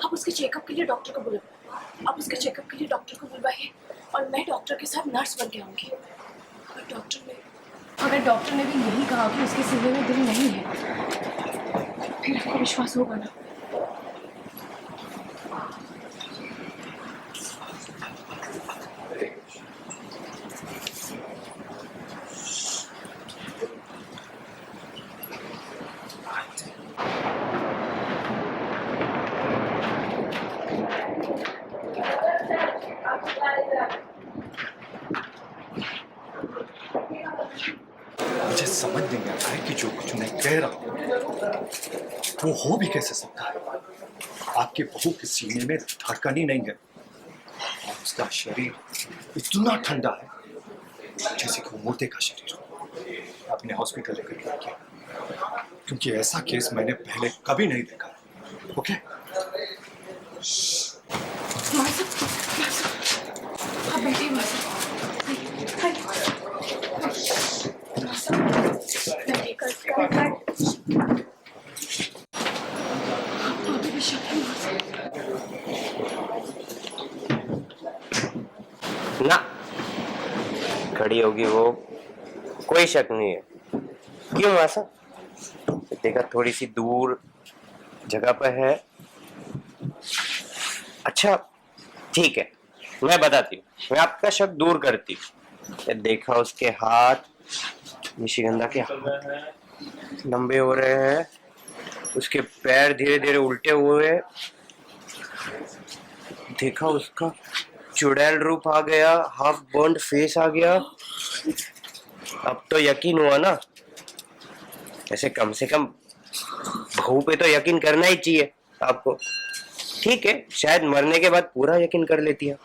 आप उसके चेकअप के लिए डॉक्टर को बुलाइए, आप उसके चेकअप के लिए डॉक्टर को बुलवाइए और मैं डॉक्टर के साथ नर्स बन के आऊँगी। अगर डॉक्टर ने भी यही कहा कि उसके सीने में दिल नहीं है, फिर आपको विश्वास होगा ना? मुझे समझ नहीं आ रहा है कि जो कुछ मैं कह रहा हूँ वो हो भी कैसे सकता है। आपकी बहू के सीने में धड़कन ही नहीं है और उसका शरीर इतना ठंडा है जैसे कि मुर्दे का शरीर हो। अपने हॉस्पिटल लेकर गया क्योंकि ऐसा केस मैंने पहले कभी नहीं देखा। ओके आप बैठिए ना खड़ी होगी वो, कोई शक नहीं है। क्यों ऐसा? देखा थोड़ी सी दूर जगह पर है। अच्छा ठीक है, मैं बताती हूँ, मैं आपका शक दूर करती हूँ। देखा उसके हाथ, निशिगंधा के हाथ लंबे हो रहे हैं, उसके पैर धीरे धीरे उल्टे हुए, देखा उसका चुड़ैल रूप आ गया, हाफ बर्न्ड फेस आ गया। अब तो यकीन हुआ ना। ऐसे कम से कम बहू पे तो यकीन करना ही चाहिए आपको। ठीक है, शायद मरने के बाद पूरा यकीन कर लेती है,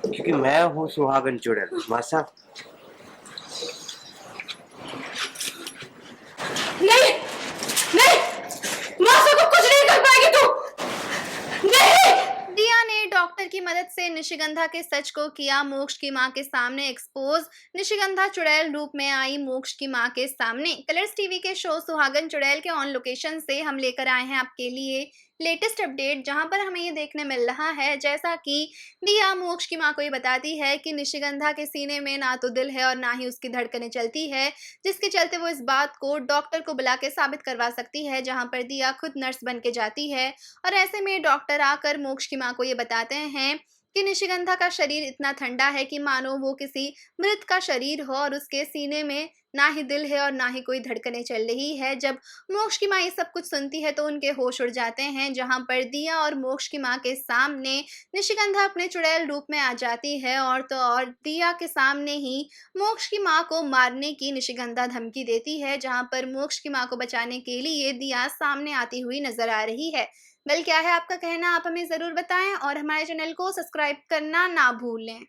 क्योंकि मैं हूँ सुहागन चुड़ैल मासा। नहीं नहीं, मासा को कुछ नहीं कर पाएगी तू। नहीं। दिया ने डॉक्टर की मदद से निशिगंधा के सच को किया मोक्ष की मां के सामने एक्सपोज। निशिगंधा चुड़ैल रूप में आई मोक्ष की मां के सामने। कलर्स टीवी के शो सुहागन चुड़ैल के ऑन लोकेशन से हम लेकर आए हैं आपके लिए लेटेस्ट अपडेट, जहां पर हमें ये देखने मिल रहा है जैसा कि दिया मोक्ष की मां को ये बताती है कि निशिगंधा के सीने में ना तो दिल है और ना ही उसकी धड़कनें चलती है, जिसके चलते वो इस बात को डॉक्टर को बुला के साबित करवा सकती है, जहां पर दिया खुद नर्स बन के जाती है। और ऐसे में डॉक्टर आकर मोक्ष की मां को ये बताते हैं कि निशिगंधा का शरीर इतना ठंडा है कि मानो वो किसी मृत का शरीर हो और उसके सीने में ना ही दिल है और ना ही कोई धड़कनें चल रही है। जब मोक्ष की मां ये सब कुछ सुनती है तो उनके होश उड़ जाते हैं, जहां पर दिया और मोक्ष की मां के सामने निशिगंधा अपने चुड़ैल रूप में आ जाती है और तो और दिया के सामने ही मोक्ष की मां को मारने की निशिगंधा धमकी देती है, जहां पर मोक्ष की मां को बचाने के लिए दिया सामने आती हुई नजर आ रही है। वेल, क्या है आपका कहना, आप हमें जरूर बताएं और हमारे चैनल को सब्सक्राइब करना ना भूलें।